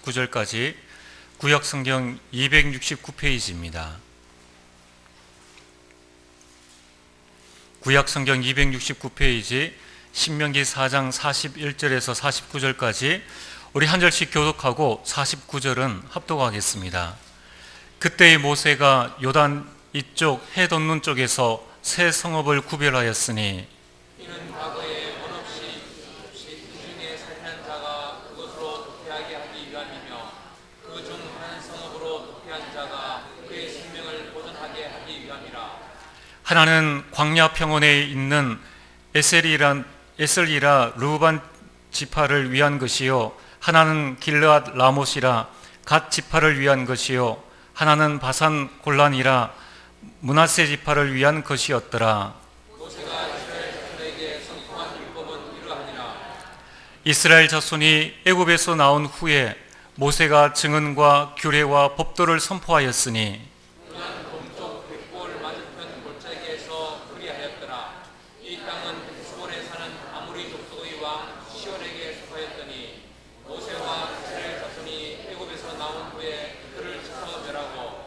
9절까지 구약성경 269페이지입니다. 구약성경 269페이지 신명기 4장 41절에서 49절까지 우리 한 절씩 교독하고 49절은 합독하겠습니다. 그때의 모세가 요단 이쪽 해돋는 쪽에서 세 성읍을 구별하였으니 이는 과거에 원없이 그 중에 살인한 자가 그것으로 도피하게 하기 위함이며 그 중 한 성읍으로 도피한 자가 그의 생명을 보존하게 하기 위함이라. 하나는 광야 평원에 있는 에셀이라 르우반 지파를 위한 것이요 하나는 길르앗 라못이라 갓 지파를 위한 것이요 하나는 바산 골란이라 므낫세 지파를 위한 것이었더라. 모세가 이스라엘 자손에게 선포한 율법은 이러하니라. 이스라엘 자손이 애굽에서 나온 후에 모세가 증언과 규례와 법도를 선포하였으니 그는 동쪽 백골 맞은편 골짜기에서 그리하였더라. 이 땅은 헤스본에 사는 아모리 족속의 왕 시온에게 속하였더니 모세와 이스라엘 자손이 애굽에서 나온 후에 그를 쳐서 멸하고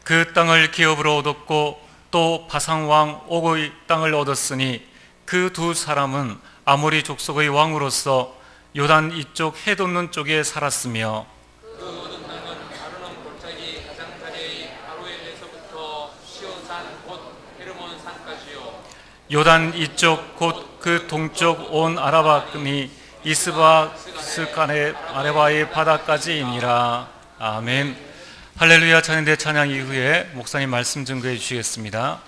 그 땅을 기업으로 얻었고 또 바산 왕 옥의 땅을 얻었으니 그 두 사람은 아모리 족속의 왕으로서 요단 이쪽 해돋는 쪽에 살았으며 그 얻은 땅은 아르논 골짜기 가장자리의 아로엘에서부터 시온산 곧 헤르몬 산까지요. 요단 이쪽 곧 그 동쪽 온 아라바니 이스바 스간의 아레바의 바다까지이니라. 아멘. 할렐루야. 찬양대 찬양 이후에 목사님 말씀 증거해 주시겠습니다.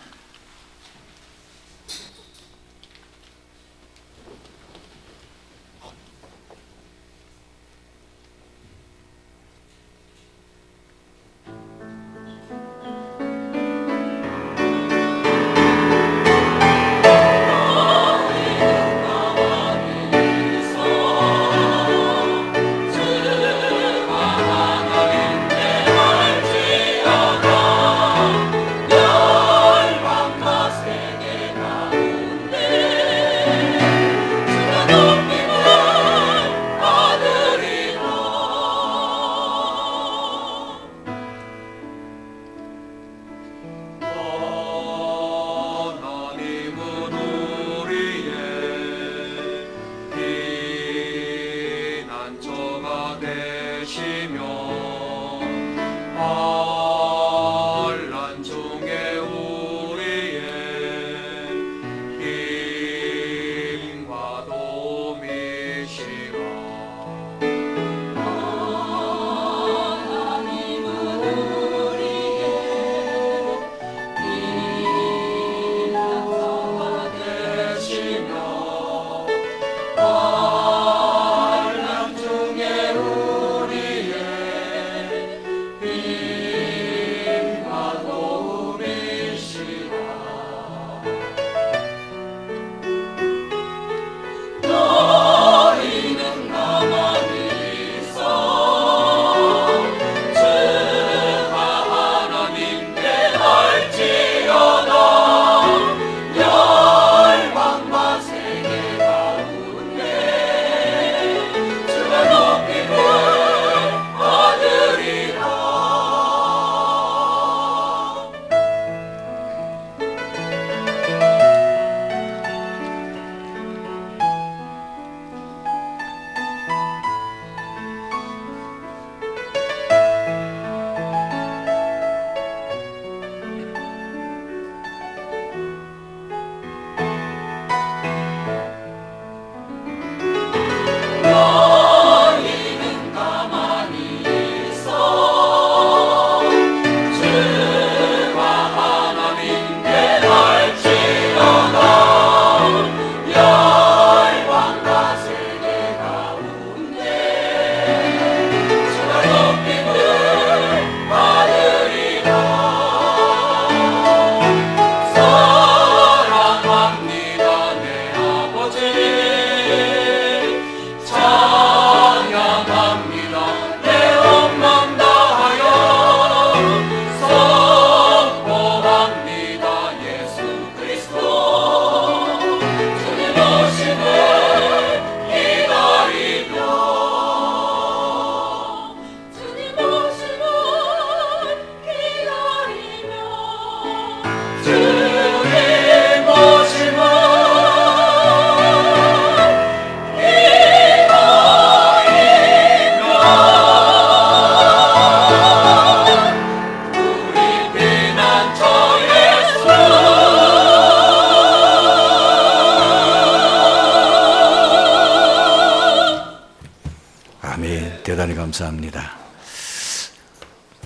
아멘. 대단히 감사합니다.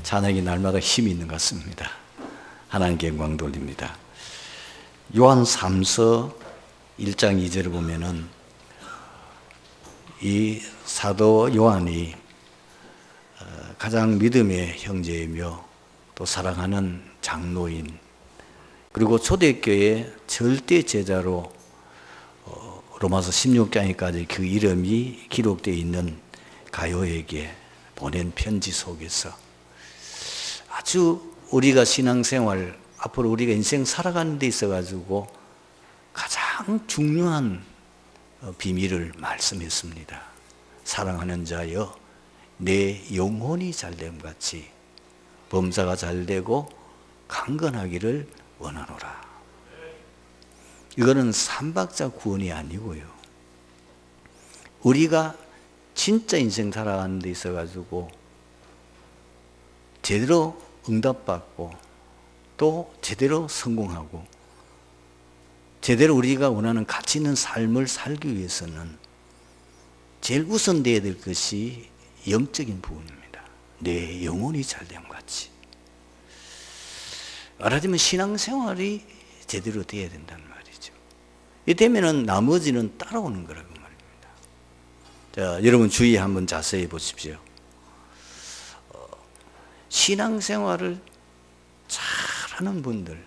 찬양이 날마다 힘이 있는 것 같습니다. 하나님께 영광 돌립니다. 요한 3서 1장 2절을 보면은 이 사도 요한이 가장 믿음의 형제이며 또 사랑하는 장로인, 그리고 초대교회 절대 제자로 로마서 16장에까지 그 이름이 기록되어 있는 가요에게 보낸 편지 속에서 아주 우리가 신앙생활, 앞으로 우리가 인생 살아가는 데 있어가지고 가장 중요한 비밀을 말씀했습니다. 사랑하는 자여, 내 영혼이 잘됨 같이 범사가 잘되고 강건하기를 원하노라. 이거는 삼박자 구원이 아니고요, 우리가 진짜 인생 살아가는 데 있어가지고 제대로 응답받고 또 제대로 성공하고 제대로 우리가 원하는 가치 있는 삶을 살기 위해서는 제일 우선되어야 될 것이 영적인 부분입니다. 내 영혼이 잘됨 같이. 말하자면 신앙생활이 제대로 되어야 된다는 말이죠. 이 되면은 나머지는 따라오는 거라고 말입니다. 자, 여러분 주의 한번 자세히 보십시오. 신앙생활을 잘하는 분들,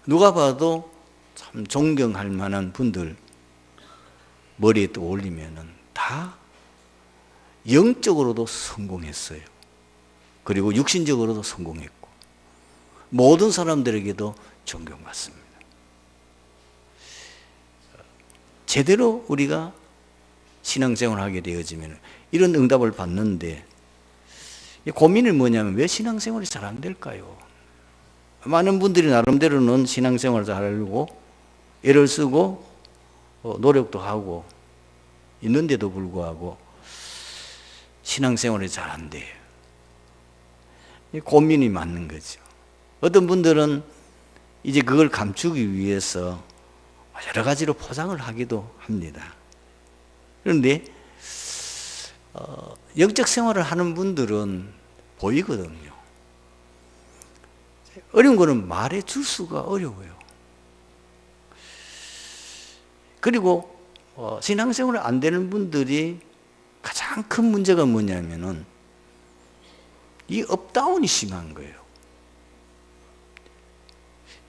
누가 봐도 참 존경할 만한 분들 머리에 또 올리면은 다 영적으로도 성공했어요. 그리고 육신적으로도 성공했고 모든 사람들에게도 존경받습니다. 제대로 우리가 신앙생활을 하게 되어지면 이런 응답을 받는데, 고민이 뭐냐면 왜 신앙생활이 잘 안 될까요? 많은 분들이 나름대로는 신앙생활을 잘 하려고 애를 쓰고 노력도 하고 있는데도 불구하고 신앙생활이 잘 안 돼요. 고민이 많는 거죠. 어떤 분들은 이제 그걸 감추기 위해서 여러 가지로 포장을 하기도 합니다. 그런데 영적 생활을 하는 분들은 보이거든요. 어려운 거는 말해 줄 수가 어려워요. 그리고 신앙생활이 안 되는 분들이 가장 큰 문제가 뭐냐면은 이 업다운이 심한 거예요.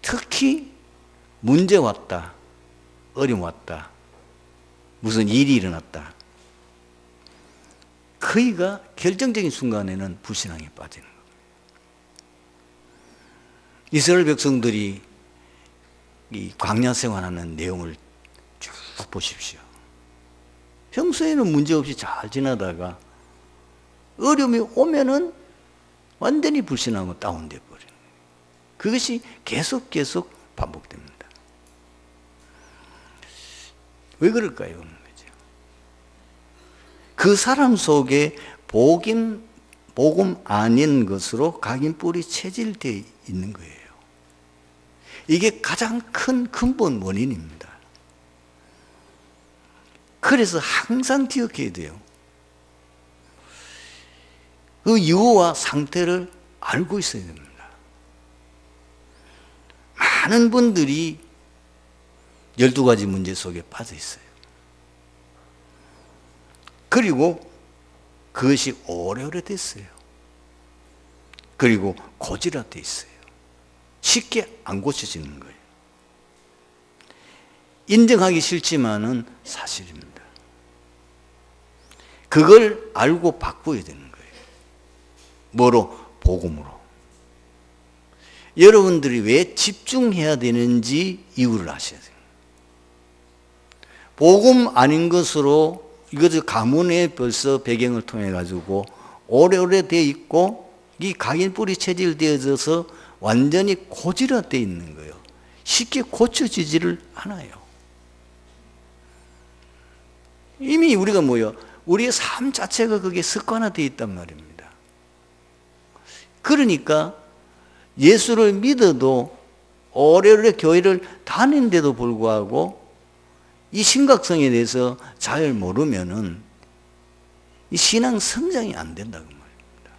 특히 문제 왔다, 어려움 왔다, 무슨 일이 일어났다, 그이가 결정적인 순간에는 불신앙에 빠지는 겁니다. 이스라엘 백성들이 이 광야 생활하는 내용을 쭉 보십시오. 평소에는 문제없이 잘 지나다가 어려움이 오면은 완전히 불신하고 다운돼 버려요. 그것이 계속 반복됩니다. 왜 그럴까요? 그 사람 속에 복음 아닌 것으로 각인뿔이 체질되어 있는 거예요. 이게 가장 큰 근본 원인입니다. 그래서 항상 기억해야 돼요. 그 이유와 상태를 알고 있어야 됩니다. 많은 분들이 12가지 문제 속에 빠져 있어요. 그리고 그것이 오래오래 됐어요. 그리고 고질화되어 있어요. 쉽게 안 고쳐지는 거예요. 인정하기 싫지만은 사실입니다. 그걸 알고 바꿔야 되는 거예요. 뭐로? 복음으로. 여러분들이 왜 집중해야 되는지 이유를 아셔야 돼요. 복음 아닌 것으로 이것을 가문의 벌써 배경을 통해 가지고 오래오래 되어 있고 이 각인뿔이 체질되어져서 완전히 고질화되어 있는 거예요. 쉽게 고쳐지지를 않아요. 이미 우리가 뭐요? 우리의 삶 자체가 그게 습관화되어 있단 말입니다. 그러니까 예수를 믿어도 오래오래 교회를 다니는데도 불구하고 이 심각성에 대해서 잘 모르면은 이 신앙 성장이 안 된다고 말입니다.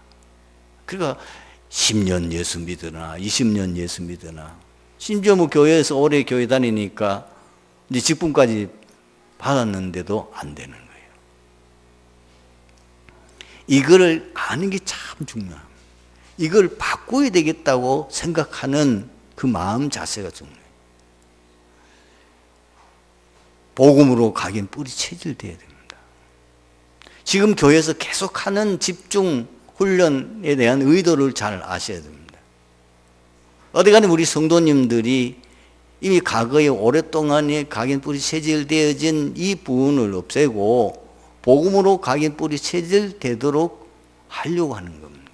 그러니까 10년 예수 믿으나 20년 예수 믿으나 심지어 뭐 교회에서 오래 교회 다니니까 이제 직분까지 받았는데도 안 되는 거예요. 이거를 아는 게 참 중요합니다. 이걸 바꿔야 되겠다고 생각하는 그 마음 자세가 중요해요. 복음으로 가긴 뿌리 체질돼야 됩니다. 지금 교회에서 계속하는 집중 훈련에 대한 의도를 잘 아셔야 됩니다. 어디가는 우리 성도님들이 이미 과거에 오랫동안 각인 뿌리 체질되어진 이 부분을 없애고 복음으로 각인 뿌리 체질되도록 하려고 하는 겁니다.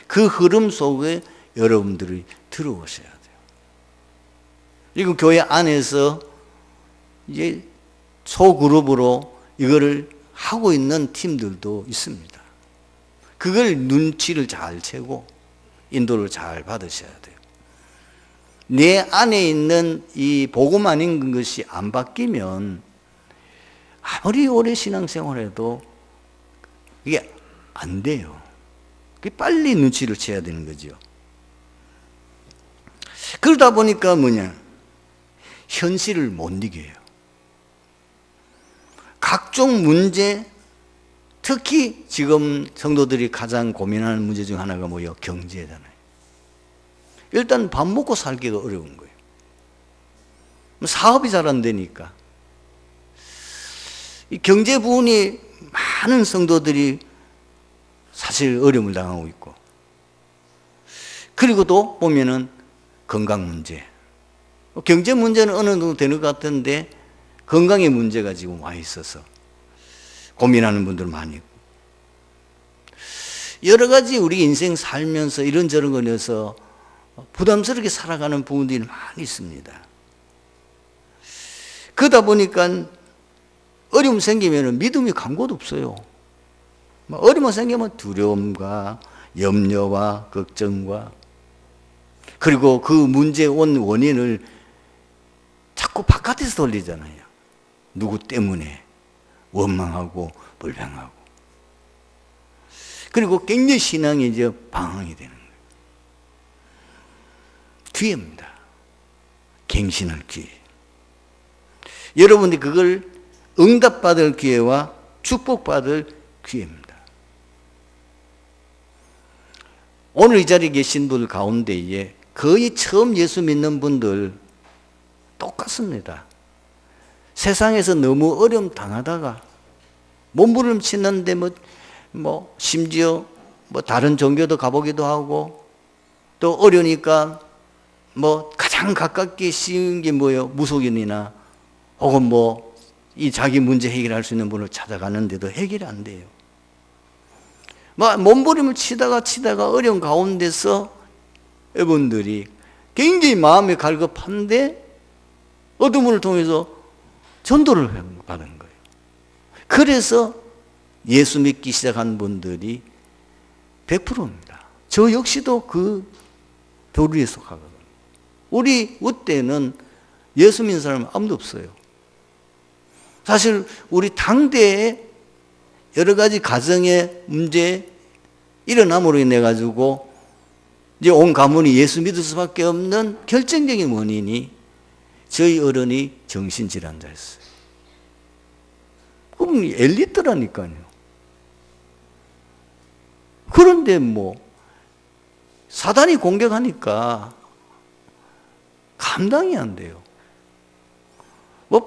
그 흐름 속에 여러분들이 들어오셔야 돼요. 지금 교회 안에서 이제 소그룹으로 이거를 하고 있는 팀들도 있습니다. 그걸 눈치를 잘 채고 인도를 잘 받으셔야 돼요. 내 안에 있는 이 복음 아닌 것이 안 바뀌면 아무리 오래 신앙생활해도 이게 안 돼요. 빨리 눈치를 채야 되는 거죠. 그러다 보니까 뭐냐? 현실을 못 이겨요. 각종 문제, 특히 지금 성도들이 가장 고민하는 문제 중 하나가 뭐예요? 경제잖아요. 일단 밥 먹고 살기가 어려운 거예요. 사업이 잘 안 되니까. 이 경제 부분이 많은 성도들이 사실 어려움을 당하고 있고, 그리고 또 보면은 건강 문제. 경제 문제는 어느 정도 되는 것 같은데 건강의 문제가 지금 와 있어서 고민하는 분들 많이 있고, 여러 가지 우리 인생 살면서 이런저런 거에서 부담스럽게 살아가는 부분들이 많이 있습니다. 그러다 보니까 어려움 생기면 믿음이 간 곳 없어요. 어려움 생기면 두려움과 염려와 걱정과, 그리고 그 문제의 온 원인을 자꾸 바깥에서 돌리잖아요. 누구 때문에 원망하고 불평하고, 그리고 굉장히 신앙이 이제 방황이 되는 거예요. 기회입니다. 갱신할 기회. 여러분이 그걸 응답받을 기회와 축복받을 기회입니다. 오늘 이 자리에 계신 분들 가운데에 거의 처음 예수 믿는 분들 똑같습니다. 세상에서 너무 어려움 당하다가 몸부림치는데 심지어 다른 종교도 가보기도 하고, 또 어려우니까 가장 가깝게 쉬운 게 뭐예요? 무속인이나 혹은 이 자기 문제 해결할 수 있는 분을 찾아가는데도 해결이 안 돼요. 몸부림을 치다가 어려운 가운데서 여러분들이 굉장히 마음이 갈급한데 어둠을 통해서 전도를 받은 거예요. 그래서 예수 믿기 시작한 분들이 100%입니다. 저 역시도 그 도리에 속하거든요. 우리 때는 예수 믿는 사람은 아무도 없어요. 사실 우리 당대에 여러 가지 가정의 문제 일어남으로 인해 가지고 이제 온 가문이 예수 믿을 수밖에 없는 결정적인 원인이 저희 어른이 정신질환자였어요. 그럼 엘리트라니까요. 그런데 사단이 공격하니까 감당이 안 돼요.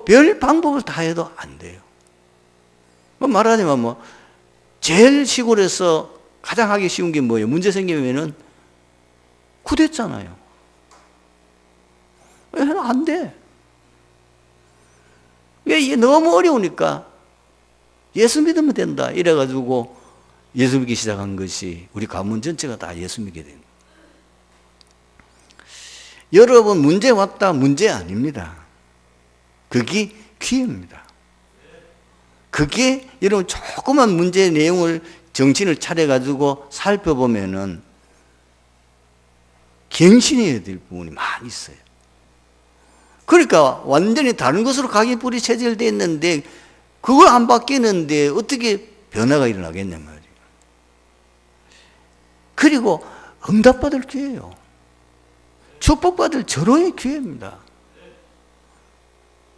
별 방법을 다 해도 안 돼요. 말하자면 제일 시골에서 가장 하기 쉬운 게 뭐예요? 문제 생기면은 구됐잖아요. 왜 안 돼? 왜 이게 너무 어려우니까 예수 믿으면 된다 이래가지고 예수 믿기 시작한 것이 우리 가문 전체가 다 예수 믿게 된 거예요. 여러분, 문제 왔다 문제 아닙니다. 그게 기회입니다. 그게 여러분 조그만 문제의 내용을 정신을 차려가지고 살펴보면은 갱신해야 될 부분이 많이 있어요. 그러니까 완전히 다른 것으로 각인 뿌리 체질되어 있는데 그걸 안 바뀌는데 어떻게 변화가 일어나겠냐 말이에요. 그리고 응답받을 기회예요. 축복받을 절호의 기회입니다.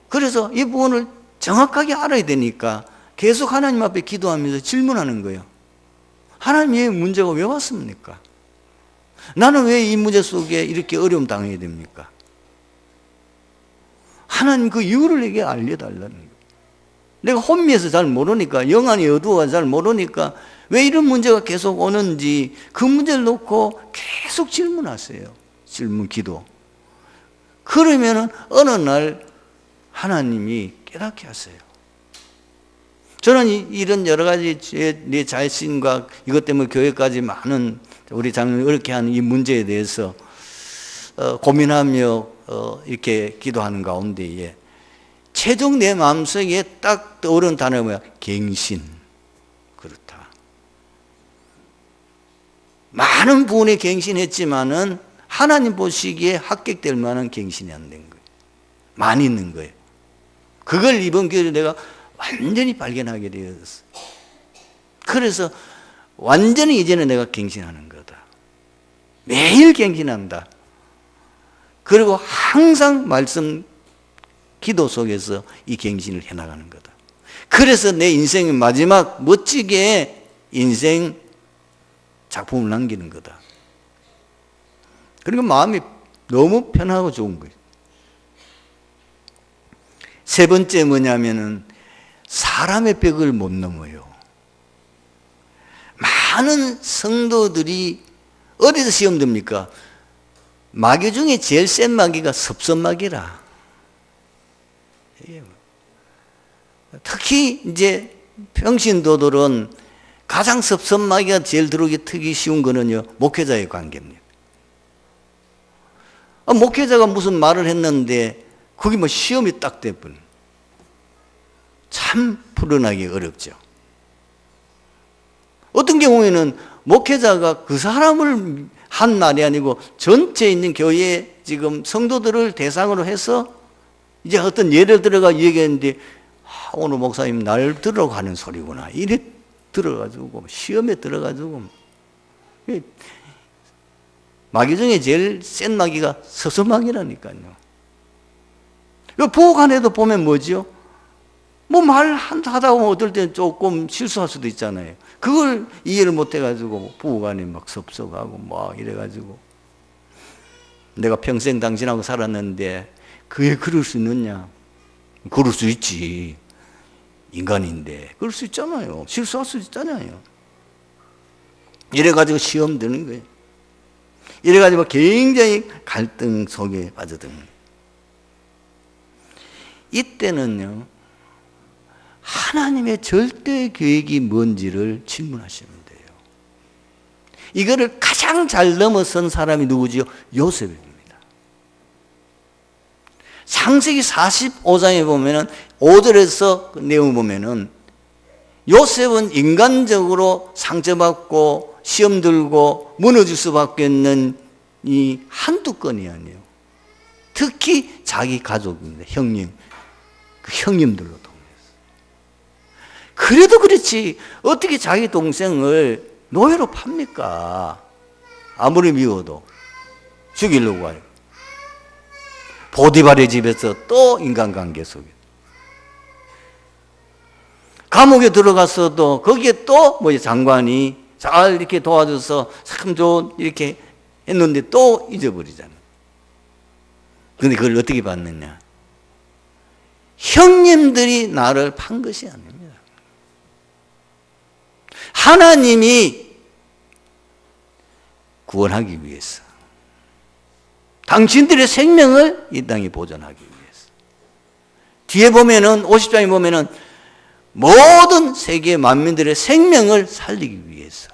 그래서 이 부분을 정확하게 알아야 되니까 계속 하나님 앞에 기도하면서 질문하는 거예요. 하나님, 이 문제가 왜 왔습니까? 나는 왜 이 문제 속에 이렇게 어려움 당해야 됩니까? 하나님 그 이유를 내게 알려달라는 거예요. 내가 혼미해서 잘 모르니까, 영안이 어두워서 잘 모르니까 왜 이런 문제가 계속 오는지 그 문제를 놓고 계속 질문하세요. 질문, 기도. 그러면은 어느 날 하나님이 깨닫게 하세요. 저는 이런 여러 가지 내 자신과 이것 때문에 교회까지 많은 우리 장로님이 어렵게 하는 이 문제에 대해서 고민하며 이렇게 기도하는 가운데에 최종 내 마음속에 딱 떠오르는 단어가 뭐야? 갱신. 그렇다. 많은 부분에 갱신했지만은 하나님 보시기에 합격될 만한 갱신이 안 된 거예요. 많이 있는 거예요. 그걸 이번 기회에 내가 완전히 발견하게 되었어요. 그래서 완전히 이제는 내가 갱신하는 거다. 매일 갱신한다. 그리고 항상 말씀, 기도 속에서 이 갱신을 해나가는 거다. 그래서 내 인생의 마지막 멋지게 인생 작품을 남기는 거다. 그리고 마음이 너무 편하고 좋은 거예요. 세 번째 뭐냐면은 사람의 벽을 못 넘어요. 많은 성도들이 어디서 시험 듭니까? 마귀 중에 제일 센 마귀가 섭섭마귀라. 특히 이제 평신도들은 가장 섭섭마귀가 제일 들어오기 특히 쉬운 거는요, 목회자의 관계입니다. 목회자가 무슨 말을 했는데 그게 뭐 시험이 딱 돼버려. 참 풀어나기 어렵죠. 어떤 경우에는 목회자가 그 사람을 한 말이 아니고 전체에 있는 교회 지금 성도들을 대상으로 해서 이제 어떤 예를 들어가 얘기했는데 오늘 목사님 날 들으라고 하는 소리구나. 이래 들어가지고 시험에 들어가지고 마귀 중에 제일 센 마귀가 섭섭마귀라니까요. 부엌 안에도 보면 뭐죠? 뭐 말하다 보면 어떨 때는 조금 실수할 수도 있잖아요. 그걸 이해를 못 해가지고 부엌 안에 막 섭섭하고 막 이래가지고 내가 평생 당신하고 살았는데 그게 그럴 수 있느냐? 그럴 수 있지. 인간인데 그럴 수 있잖아요. 실수할 수 있잖아요. 이래가지고 시험 드는 거예요. 이래가지고 굉장히 갈등 속에 빠져드는 거예요. 이때는요, 하나님의 절대 계획이 뭔지를 질문하시면 돼요. 이거를 가장 잘 넘어선 사람이 누구지요? 요셉입니다. 창세기 45장에 보면은 5절에서 그 내용을 보면은 요셉은 인간적으로 상처받고 시험 들고 무너질 수밖에 없는 이 한두 건이 아니에요. 특히 자기 가족입니다. 형님, 그 형님들로 통해서. 그래도 그렇지 어떻게 자기 동생을 노예로 팝니까? 아무리 미워도 죽이려고 해요. 보디발의 집에서 또 인간관계 속에 감옥에 들어갔어도 거기에 또 뭐 장관이 잘 이렇게 도와줘서 참 좋은 이렇게 했는데 또 잊어버리잖아요. 그런데 그걸 어떻게 받느냐? 형님들이 나를 판 것이 아닙니다. 하나님이 구원하기 위해서, 당신들의 생명을 이 땅에 보존하기 위해서. 뒤에 보면은 50장에 보면은 모든 세계 만민들의 생명을 살리기 위해서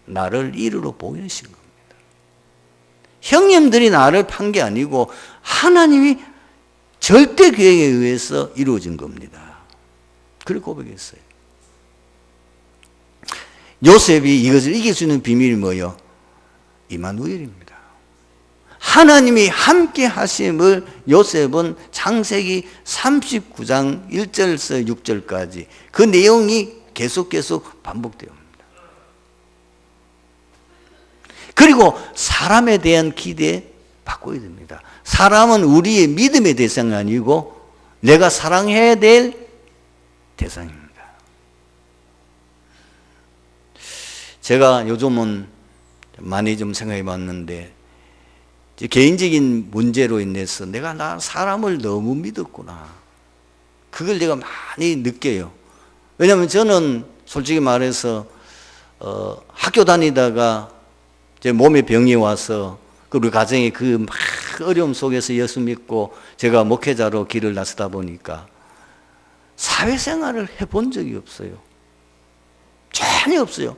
나를 이르러 보내신 겁니다. 형님들이 나를 판 게 아니고 하나님이 절대 계획에 의해서 이루어진 겁니다. 그렇게 고백했어요. 요셉이 이것을 이길 수 있는 비밀이 뭐예요? 이마누엘입니다. 하나님이 함께 하심을 요셉은 창세기 39장 1절에서 6절까지 그 내용이 계속 반복되어 옵니다. 그리고 사람에 대한 기대 바꿔야 됩니다. 사람은 우리의 믿음의 대상이 아니고 내가 사랑해야 될 대상입니다. 제가 요즘은 많이 좀 생각해 봤는데 개인적인 문제로 인해서 나 사람을 너무 믿었구나. 그걸 내가 많이 느껴요. 왜냐하면 저는 솔직히 말해서 학교 다니다가 제 몸에 병이 와서 우리 가정이 그 막 어려움 속에서 예수 믿고 제가 목회자로 길을 나서다 보니까 사회생활을 해본 적이 없어요. 전혀 없어요.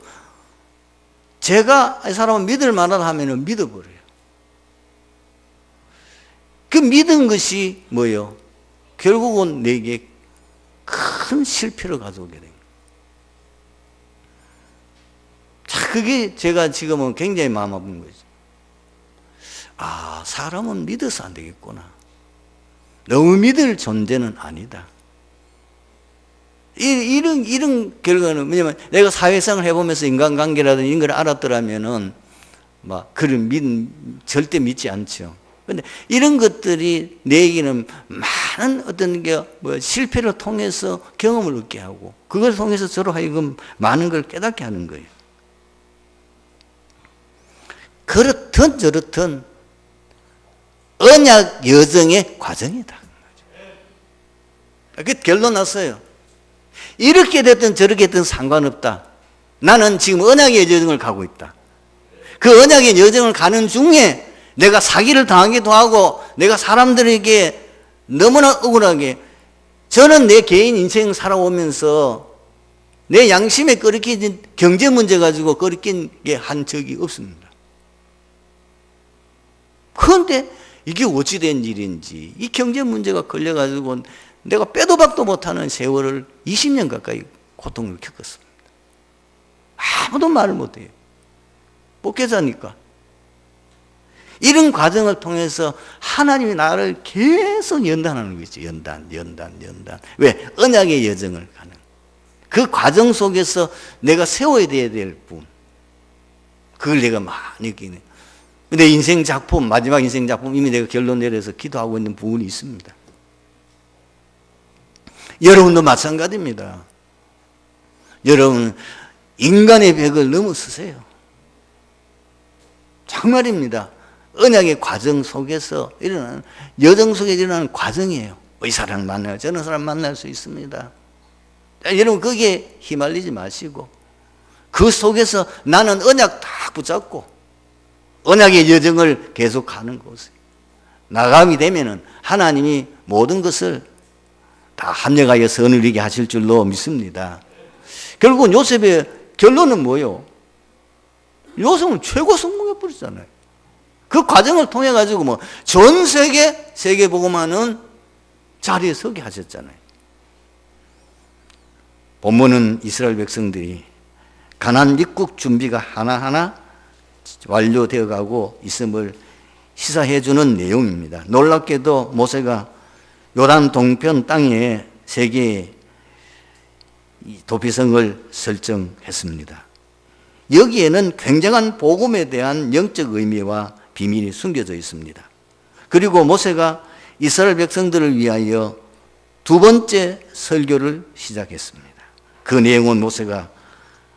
제가 이 사람을 믿을 만하다 하면 믿어버려요. 그 믿은 것이 뭐예요? 결국은 내게 큰 실패를 가져오게 됩니다. 자, 그게 제가 지금은 굉장히 마음 아픈 거죠. 아, 사람은 믿어서 안 되겠구나. 너무 믿을 존재는 아니다. 이런 결과는, 왜냐면 내가 사회생활을 해보면서 인간관계라든지 이런 걸 알았더라면은, 절대 믿지 않죠. 근데 이런 것들이 내에게는 많은 어떤 실패를 통해서 경험을 얻게 하고, 그걸 통해서 저로 하여금 많은 걸 깨닫게 하는 거예요. 그렇든 저렇든 언약 여정의 과정이다. 그 결론 났어요. 이렇게 됐든 저렇게 됐든 상관없다. 나는 지금 언약의 여정을 가고 있다. 그 언약의 여정을 가는 중에 내가 사기를 당하기도 하고 내가 사람들에게 너무나 억울하게, 저는 내 개인 인생 살아오면서 내 양심에 끓이긴 경제 문제 가지고 끓이긴 게 한 적이 없습니다. 그런데 이게 어찌된 일인지 이 경제 문제가 걸려가지고 내가 빼도 박도 못하는 세월을 20년 가까이 고통을 겪었습니다. 아무도 말을 못해요. 목회자니까. 이런 과정을 통해서 하나님이 나를 계속 연단하는 거죠. 연단. 왜? 언약의 여정을 가는. 그 과정 속에서 내가 세워야 될 부분. 그걸 내가 많이 느끼네. 내 인생 작품, 마지막 인생 작품 이미 내가 결론 내려서 기도하고 있는 부분이 있습니다. 여러분도 마찬가지입니다. 여러분, 인간의 벽을 넘어서세요. 정말입니다. 언약의 과정 속에서 일어나는, 여정 속에 일어나는 과정이에요. 이 사람 만나요. 저런 사람 만날 수 있습니다. 여러분, 거기에 휘말리지 마시고, 그 속에서 나는 언약 다 붙잡고, 언약의 여정을 계속 가는 곳에 나감이 되면은 하나님이 모든 것을 다 합력하여 선을 이루게 하실 줄로 믿습니다. 결국은 요셉의 결론은 뭐예요? 요셉은 최고 성공해 버렸잖아요. 그 과정을 통해 가지고 전 세계 복음하는 자리에 서게 하셨잖아요. 본문은 이스라엘 백성들이 가나안 입국 준비가 하나하나 완료되어 가고 있음을 시사해 주는 내용입니다. 놀랍게도 모세가 요단 동편 땅에 세 개의 도피성을 설정했습니다. 여기에는 굉장한 복음에 대한 영적 의미와 비밀이 숨겨져 있습니다. 그리고 모세가 이스라엘 백성들을 위하여 두 번째 설교를 시작했습니다. 그 내용은 모세가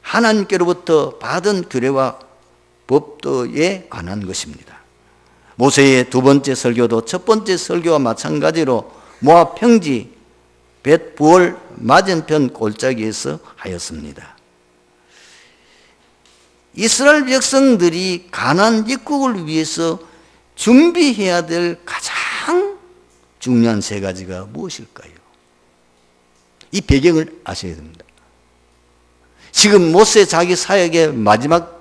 하나님께로부터 받은 규례와 법도에 관한 것입니다. 모세의 두 번째 설교도 첫 번째 설교와 마찬가지로 모압 평지 벳부얼 맞은편 골짜기에서 하였습니다. 이스라엘 백성들이 가나안 입국을 위해서 준비해야 될 가장 중요한 세 가지가 무엇일까요? 이 배경을 아셔야 됩니다. 지금 모세 자기 사역의 마지막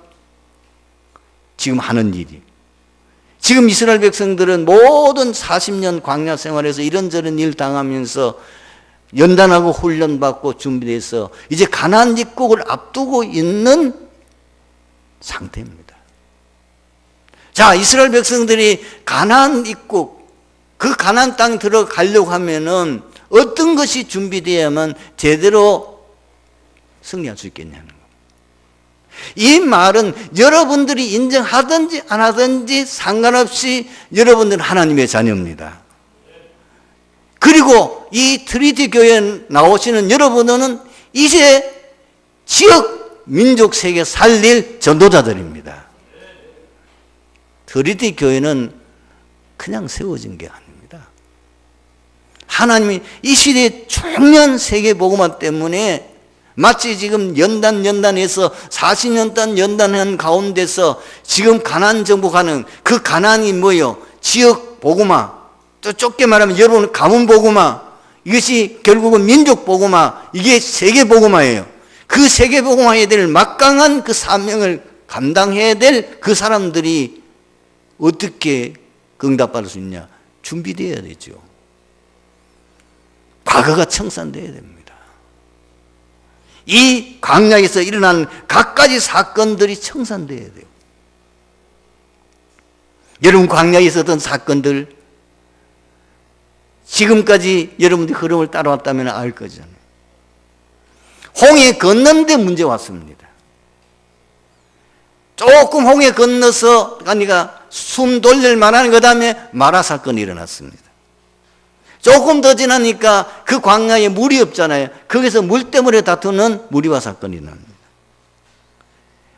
지금 하는 일이, 지금 이스라엘 백성들은 모든 40년 광야 생활에서 이런저런 일 당하면서 연단하고 훈련받고 준비돼서 이제 가나안 입국을 앞두고 있는 상태입니다. 자, 이스라엘 백성들이 가나안 입국, 그 가나안 땅 들어가려고 하면은 어떤 것이 준비되어야만 제대로 승리할 수 있겠냐는 겁니다. 이 말은 여러분들이 인정하든지 안 하든지 상관없이 여러분들은 하나님의 자녀입니다. 그리고 이 트리티 교회에 나오시는 여러분은 이제 지역 민족 세계 살릴 전도자들입니다. 트리티 교회는 그냥 세워진 게 아닙니다. 하나님이 이 시대의 청년 세계 복음화 때문에 마치 지금 연단해서 40년 연단한 가운데서 지금 가나안 정복하는 그 가나안이 뭐예요? 지역 복음화, 또 좁게 말하면 여러분 가문 복음화, 이것이 결국은 민족 복음화, 이게 세계 복음화예요. 그 세계 복음화에 될 막강한 그 사명을 감당해야 될 그 사람들이 어떻게 응답받을 수 있냐? 준비되어야 되죠. 과거가 청산되어야 됩니다. 이 광야에서 일어난 갖가지 사건들이 청산되어야 돼요. 여러분 광야에 있었던 사건들 지금까지 여러분들이 흐름을 따라왔다면 알 거잖아요. 홍해 건너는데 문제 왔습니다. 조금 홍해 건너서 가니까 숨 돌릴 만한 그 다음에 마라 사건이 일어났습니다. 조금 더 지나니까 그 광야에 물이 없잖아요. 거기서 물 때문에 다투는 무리와 사건이 일어납니다.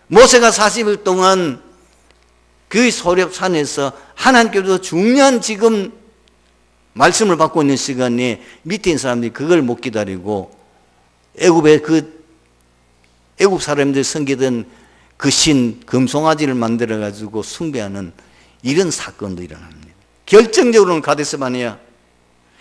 모세가 40일 동안 그 소렙산에서 하나님께서 중요한 지금 말씀을 받고 있는 시간에 밑에 있는 사람들이 그걸 못 기다리고 애굽의 애굽 사람들이 섬기던 그 신 금송아지를 만들어 가지고 숭배하는 이런 사건도 일어납니다. 결정적으로는 가데스 바네아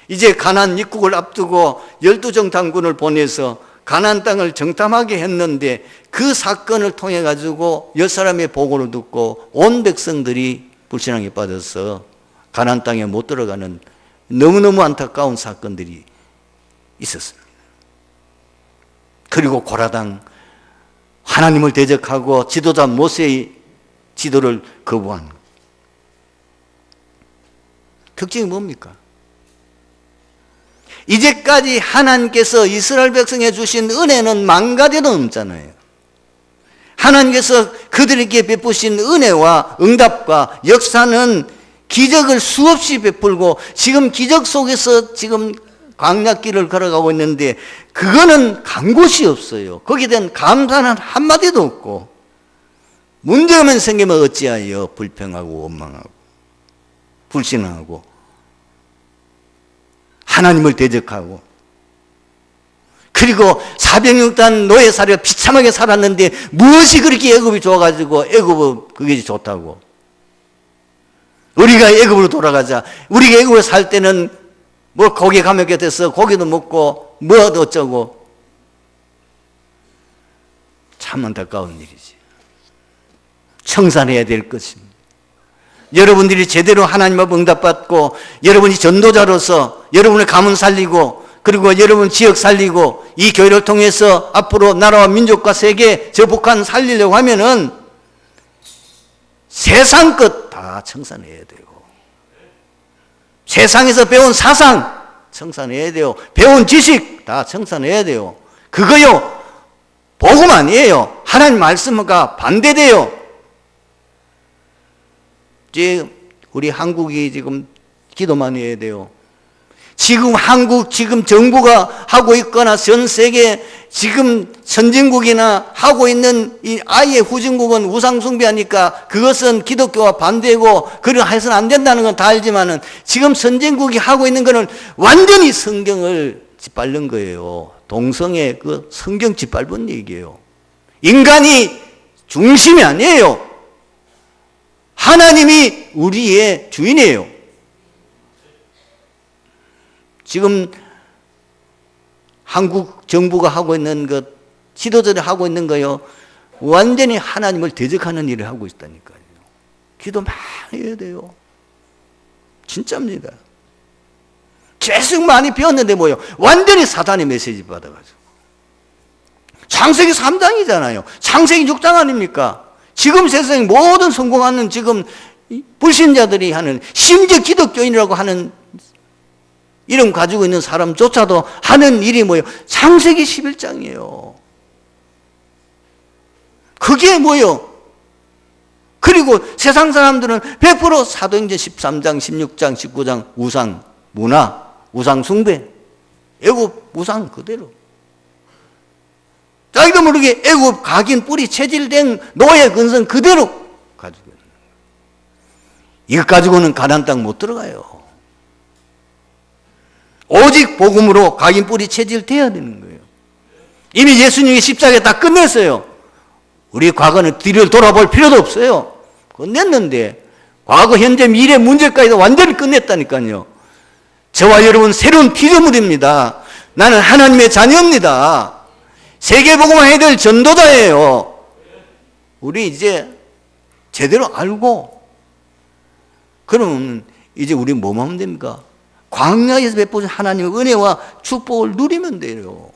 이제 가나안 입국을 앞두고 12정탐군을 보내서 가나안 땅을 정탐하게 했는데 그 사건을 통해 가지고 10사람의 보고를 듣고 온 백성들이 불신앙에 빠져서 가나안 땅에 못 들어가는 너무너무 안타까운 사건들이 있었습니다. 그리고 고라당 하나님을 대적하고 지도자 모세의 지도를 거부한 특징이 뭡니까? 이제까지 하나님께서 이스라엘 백성에 주신 은혜는 망가져도 없잖아요. 하나님께서 그들에게 베푸신 은혜와 응답과 역사는 기적을 수없이 베풀고 지금 기적 속에서 지금 광야길을 걸어가고 있는데 그거는 간 곳이 없어요. 거기에 대한 감사는 한마디도 없고 문제만 생기면 어찌하여 불평하고 원망하고 불신하고 하나님을 대적하고 그리고 406단 노예살이가 비참하게 살았는데 무엇이 그렇게 애굽이 좋아가지고 애굽은 그게 좋다고 우리가 애굽으로 돌아가자 우리가 애굽에 살 때는 뭐 고기 감옥에 돼서 고기도 먹고 뭐 어쩌고 참 안타까운 일이지. 청산해야 될 것입니다. 여러분들이 제대로 하나님 앞 응답받고 여러분이 전도자로서 여러분의 가문 살리고 그리고 여러분 지역 살리고 이 교회를 통해서 앞으로 나라와 민족과 세계 저 북한 살리려고 하면은 세상 것 다 청산해야 되고 세상에서 배운 사상 청산해야 돼요. 배운 지식 다 청산해야 돼요. 그거요 복음 아니에요. 하나님 말씀과 반대돼요. 지금 우리 한국이 지금 기도 많이 해야 돼요. 지금 한국 지금 정부가 하고 있거나 전 세계 지금 선진국이나 하고 있는 이 아예 후진국은 우상 숭배하니까 그것은 기독교와 반대고 그런 해서는 안 된다는 건 다 알지만은 지금 선진국이 하고 있는 거는 완전히 성경을 짓밟는 거예요. 동성애 그 성경 짓밟은 얘기예요. 인간이 중심이 아니에요. 하나님이 우리의 주인이에요. 지금 한국 정부가 하고 있는 것, 지도자들이 하고 있는 거요. 완전히 하나님을 대적하는 일을 하고 있다니까요. 기도 많이 해야 돼요. 진짜입니다. 계속 많이 배웠는데 뭐요? 완전히 사단의 메시지 받아가지고. 창세기 3장이잖아요. 창세기 6장 아닙니까? 지금 세상에 모든 성공하는 지금 불신자들이 하는 심지어 기독교인이라고 하는 이름 가지고 있는 사람조차도 하는 일이 뭐예요? 창세기 11장이에요. 그게 뭐요? 그리고 세상 사람들은 100% 사도행전 13장, 16장, 19장 우상, 문화, 우상 숭배, 애굽 우상 그대로. 자기도 모르게 애굽 각인 뿌리 체질된 노예 근성 그대로 가지고 있는 거예요. 이것 가지고는 가나안 땅 못 들어가요. 오직 복음으로 각인 뿌리 체질돼야 되는 거예요. 이미 예수님이 십자가에 다 끝냈어요. 우리 과거는 뒤를 돌아볼 필요도 없어요. 끝냈는데 과거, 현재, 미래 문제까지도 완전히 끝냈다니까요. 저와 여러분 새로운 피조물입니다. 나는 하나님의 자녀입니다. 세계복음화 해야 될 전도자예요. 우리 이제 제대로 알고 그러면 이제 우리 뭐 하면 됩니까? 광야에서 베푸신 하나님의 은혜와 축복을 누리면 돼요.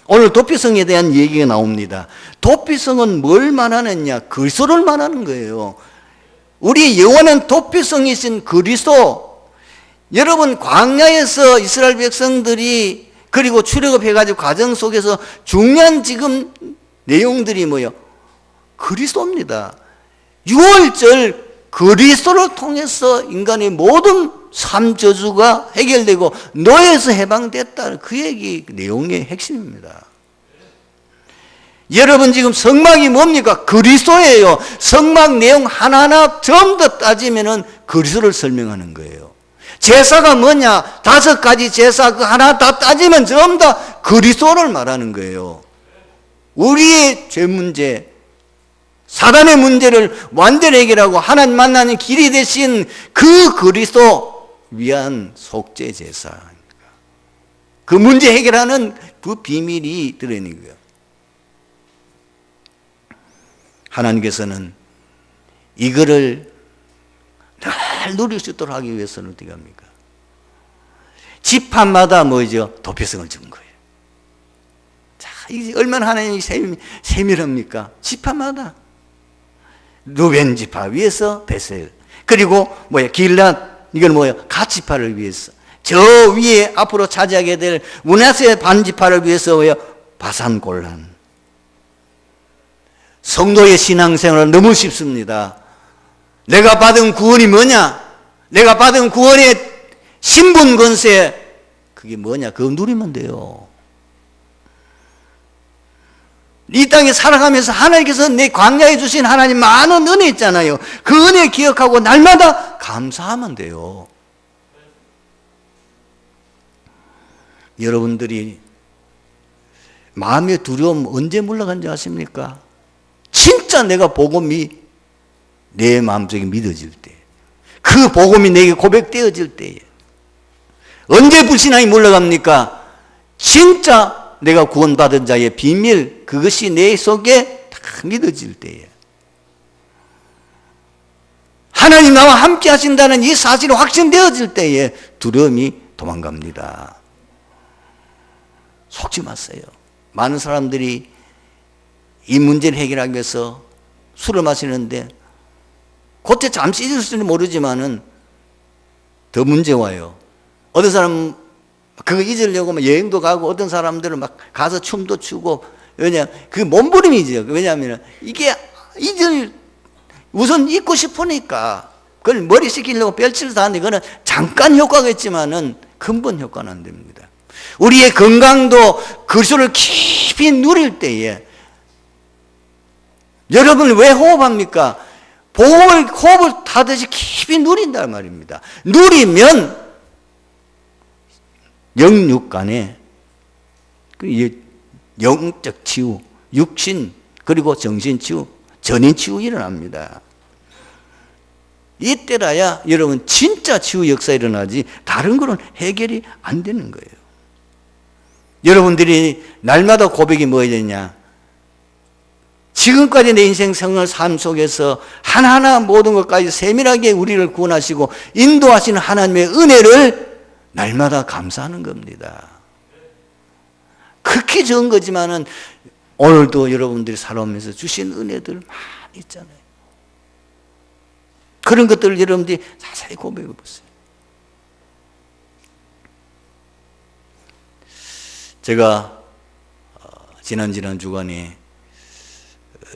오늘 도피성에 대한 얘기가 나옵니다. 도피성은 뭘 말하느냐? 그리스도를 말하는 거예요. 우리 영원한 도피성이신 그리스도. 여러분 광야에서 이스라엘 백성들이 그리고 출애굽해가지고 과정 속에서 중요한 지금 내용들이 뭐예요? 그리스도입니다. 6월절 그리스도를 통해서 인간의 모든 삶 저주가 해결되고 노예에서 해방됐다는 그 얘기 내용의 핵심입니다. 여러분 지금 성막이 뭡니까? 그리스도예요. 성막 내용 하나하나 전부 다 따지면은 그리스도를 설명하는 거예요. 제사가 뭐냐? 5가지 제사 그 하나 다 따지면 전부 다 그리스도를 말하는 거예요. 우리의 죄 문제, 사단의 문제를 완전히 해결하고 하나님 만나는 길이 되신 그 그리스도 위한 속죄 제사. 그 문제 해결하는 그 비밀이 들어있는 거예요. 하나님께서는 이거를 늘 누릴 수 있도록 하기 위해서는 어떻게 합니까? 지파마다 뭐죠? 도피성을 준 거예요. 자, 이게 얼마나 하나님이 세밀합니까? 지파마다. 루벤 지파 위에서 베셀. 그리고 길랏, 이건 갓 지파를 위해서. 저 위에 앞으로 차지하게 될 므낫세 반 지파를 위해서 바산 골란. 성도의 신앙생활은 너무 쉽습니다. 내가 받은 구원이 뭐냐? 내가 받은 구원의 신분 권세, 그게 뭐냐? 그거 누리면 돼요. 이 땅에 살아가면서 하나님께서 내 광야에 주신 하나님 많은 은혜 있잖아요. 그 은혜 기억하고 날마다 감사하면 돼요. 여러분들이 마음의 두려움 언제 물러간지 아십니까? 진짜 내가 복음이 내 마음속에 믿어질 때, 그 복음이 내게 고백되어질 때에. 언제 불신앙이 물러갑니까? 진짜 내가 구원받은 자의 비밀, 그것이 내 속에 다 믿어질 때에. 하나님 나와 함께 하신다는 이 사실이 확신되어질 때에 두려움이 도망갑니다. 속지 마세요. 많은 사람들이 이 문제를 해결하기 위해서 술을 마시는데 그때 잠시 잊을지는 모르지만은 더 문제 와요. 어떤 사람은 그거 잊으려고 막 여행도 가고, 어떤 사람들은 막 가서 춤도 추고. 왜냐, 그게 몸부림이죠. 왜냐하면 이게 우선 잊고 싶으니까 그걸 머리 식히려고 별치를 다 하는데 그거는 잠깐 효과겠지만은 근본 효과는 안 됩니다. 우리의 건강도 그리스도를 깊이 누릴 때에, 여러분 왜 호흡합니까? 호흡을 타듯이 깊이 누린단 말입니다. 누리면 영육 간에 영적 치유, 육신 그리고 정신 치유, 전인 치유 일어납니다. 이때라야 여러분 진짜 치유 역사 일어나지 다른 거는 해결이 안 되는 거예요. 여러분들이 날마다 고백이 뭐야 되냐? 지금까지 내 인생 생활 삶 속에서 하나하나 모든 것까지 세밀하게 우리를 구원하시고 인도하시는 하나님의 은혜를 날마다 감사하는 겁니다. 극히 적은 거지만은 오늘도 여러분들이 살아오면서 주신 은혜들 많이 있잖아요. 그런 것들을 여러분들이 자세히 고백해 보세요. 제가 지난 주간에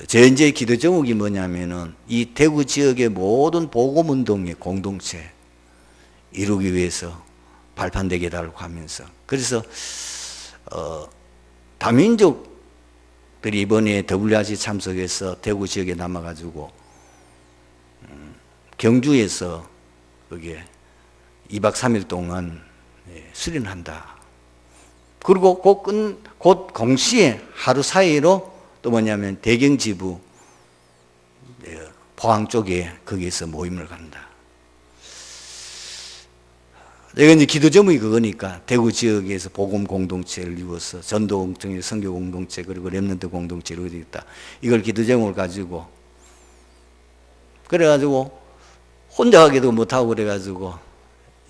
제 이제 기도 제목이 뭐냐면은 이 대구 지역의 모든 복음운동의 공동체 이루기 위해서 발판되게 달고 하면서, 그래서 다민족들이 이번에 WRC 참석해서 대구 지역에 남아가지고 경주에서 거기에 2박 3일 동안 수련한다. 그리고 곧 공시에 하루 사이로 또 뭐냐면 대경지부 포항 쪽에 거기에서 모임을 간다. 내가 이제 기도 제목이 그거니까 대구 지역에서 복음 공동체를 이루어서 전도 공동체, 선교 공동체, 그리고 렘넌트 공동체를 이루어졌다. 이걸 기도 제목을 가지고 그래가지고 혼자 가기도 못하고 그래가지고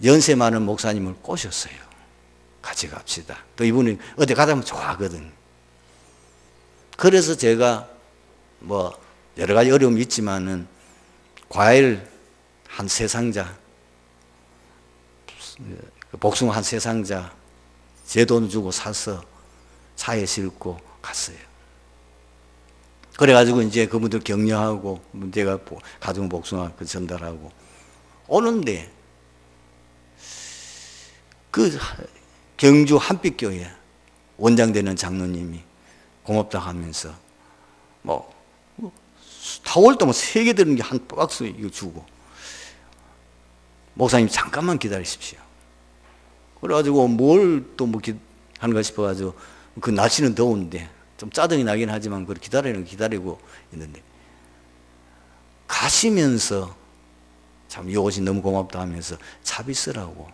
연세 많은 목사님을 꼬셨어요. 같이 갑시다. 또 이분이 어디 가다 보면 좋아하거든. 그래서 제가 뭐 여러 가지 어려움이 있지만은 과일 한 3상자, 복숭아 한 3상자 제 돈 주고 사서 차에 싣고 갔어요. 그래가지고 이제 그분들 격려하고 제가 가져온 복숭아 그 전달하고 오는데 그 경주 한빛교회 원장되는 장로님이 고맙다 하면서 뭐 타월도 뭐 3개 들은 게 한 박스 이거 주고, 목사님 잠깐만 기다리십시오. 그래가지고 뭘 또 뭐 하는가 싶어가지고 그 날씨는 더운데 좀 짜증이 나긴 하지만 그걸 기다리고 있는데 가시면서 참 이 옷이 너무 고맙다 하면서 차비 쓰라고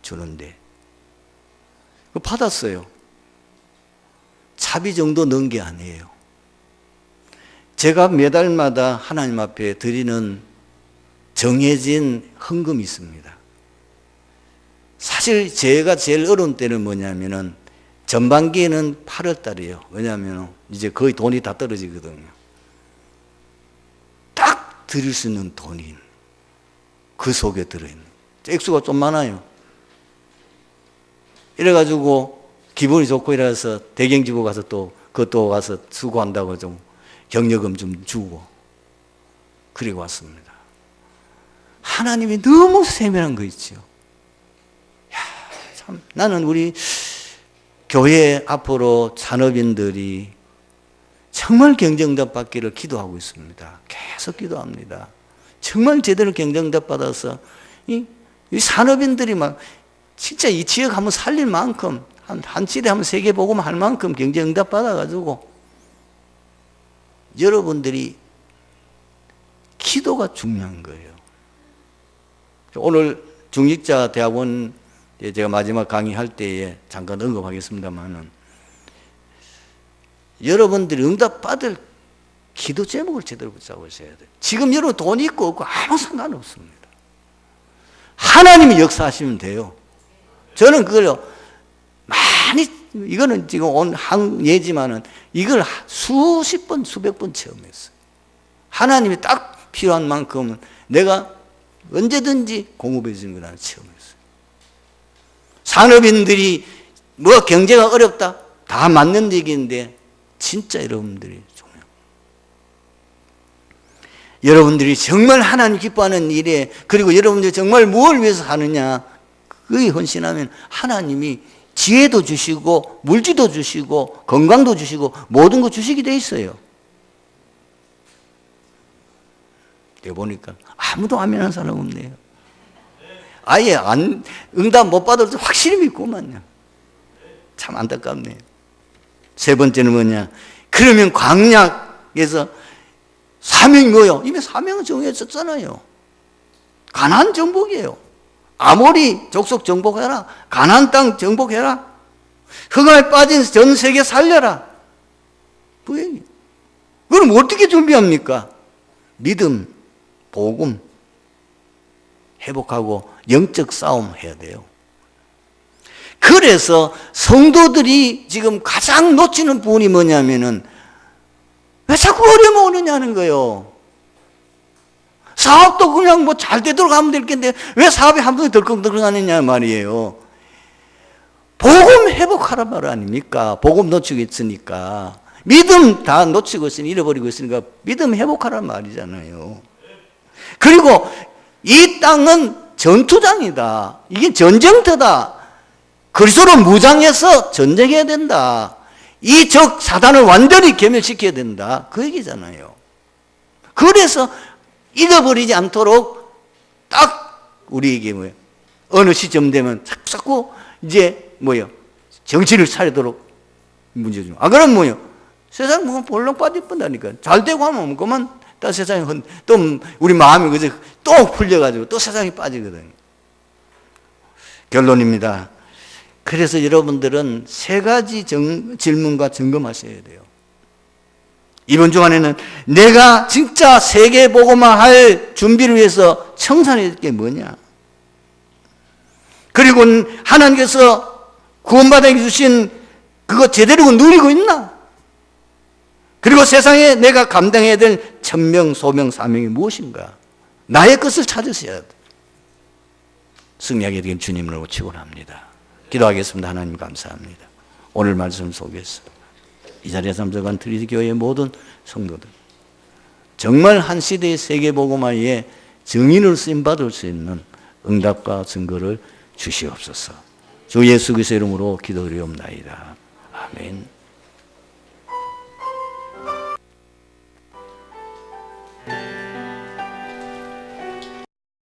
주는데 그 받았어요. 차비 정도 넣은 게 아니에요. 제가 매달마다 하나님 앞에 드리는 정해진 헌금이 있습니다. 사실 제가 제일 어려운 때는 뭐냐면은 전반기에는 8월 달이에요. 왜냐하면 이제 거의 돈이 다 떨어지거든요. 딱 드릴 수 있는 돈이 그 속에 들어있는 액수가 좀 많아요. 이래가지고 기분이 좋고 이래서 대경지부 가서 또 그것도 가서 수고한다고 좀 격려금 좀 주고 그리고 왔습니다. 하나님이 너무 세밀한 거 있죠. 야, 참 나는 우리 교회 앞으로 산업인들이 정말 경정답 받기를 기도하고 있습니다. 계속 기도합니다. 정말 제대로 경정답 받아서 이 산업인들이 막 진짜 이 지역 한번 살릴 만큼 한 지대 한번 세계 복음 할 만큼 경정답 받아가지고 여러분들이 기도가 중요한 거예요. 오늘 중직자 대학원 제가 마지막 강의할 때에 잠깐 언급하겠습니다만은 여러분들이 응답받을 기도 제목을 제대로 붙잡고 있어야 돼요. 지금 여러분 돈이 있고 없고 아무 상관없습니다. 하나님이 역사하시면 돼요. 저는 그걸요 많이, 이거는 지금 온 항예지만은 이걸 수십 번, 수백 번 체험했어요. 하나님이 딱 필요한 만큼은 내가 언제든지 공급해 주는 걸 나는 체험했어요. 산업인들이 뭐 경제가 어렵다 다 맞는 얘기인데 진짜 여러분들이 중요해요. 여러분들이 정말 하나님 기뻐하는 일에, 그리고 여러분들이 정말 무엇을 위해서 하느냐 그에 헌신하면 하나님이 지혜도 주시고 물질도 주시고 건강도 주시고 모든 거 주시게 돼 있어요. 내가 보니까 아무도 아멘 하는 사람 없네요. 아예 응답 못 받을 때 확실히 믿고만요. 참 안타깝네요. 세 번째는 뭐냐? 그러면 광약에서 사명이 뭐예요? 이미 사명은 정해졌잖아요. 가나안 정복이에요. 아모리 족속 정복해라. 가나안 땅 정복해라. 흑암에 빠진 전 세계 살려라. 부행이. 그럼 어떻게 준비합니까? 믿음, 복음 회복하고 영적 싸움 해야 돼요. 그래서 성도들이 지금 가장 놓치는 부분이 뭐냐면은 왜 자꾸 어려움이 오느냐는 거예요. 사업도 그냥 뭐 잘 되도록 하면 될 텐데 왜 사업이 한 번에 덜컹덜컹 하느냐 말이에요. 복음 회복하란 말 아닙니까? 복음 놓치고 있으니까. 믿음 다 놓치고 있으니, 잃어버리고 있으니까 믿음 회복하란 말이잖아요. 그리고 이 땅은 전투장이다. 이게 전쟁터다. 그리스도로 무장해서 전쟁해야 된다. 이 적 사단을 완전히 괴멸시켜야 된다. 그 얘기잖아요. 그래서 잃어버리지 않도록 딱 우리에게 뭐예요? 어느 시점 되면 자꾸 이제 뭐예요? 정신을 차리도록 문제 좀. 그럼 뭐예요? 세상 뭐 볼록 빠져본다니까. 잘 되고 하면 그만 또 세상에 또 우리 마음이 그저 또 풀려가지고 또 세상에 빠지거든요. 결론입니다. 그래서 여러분들은 세 가지 질문과 점검하셔야 돼요. 이번 주간에는 내가 진짜 세계복음화 할 준비를 위해서 청산해야 될 게 뭐냐? 그리고 하나님께서 구원받아 주신 그거 제대로 누리고 있나? 그리고 세상에 내가 감당해야 될 천명, 소명, 사명이 무엇인가? 나의 것을 찾으셔야 돼. 승리하게 되길 주님으로 축원합니다. 기도하겠습니다. 하나님 감사합니다. 오늘 말씀 속에서 이 자리에 참석한 트리스교회의 모든 성도들, 정말 한 시대의 세계복음화에 증인으로 쓰임받을 수 있는 응답과 증거를 주시옵소서. 주 예수 그리스도의 이름으로 기도드리옵나이다. 아멘.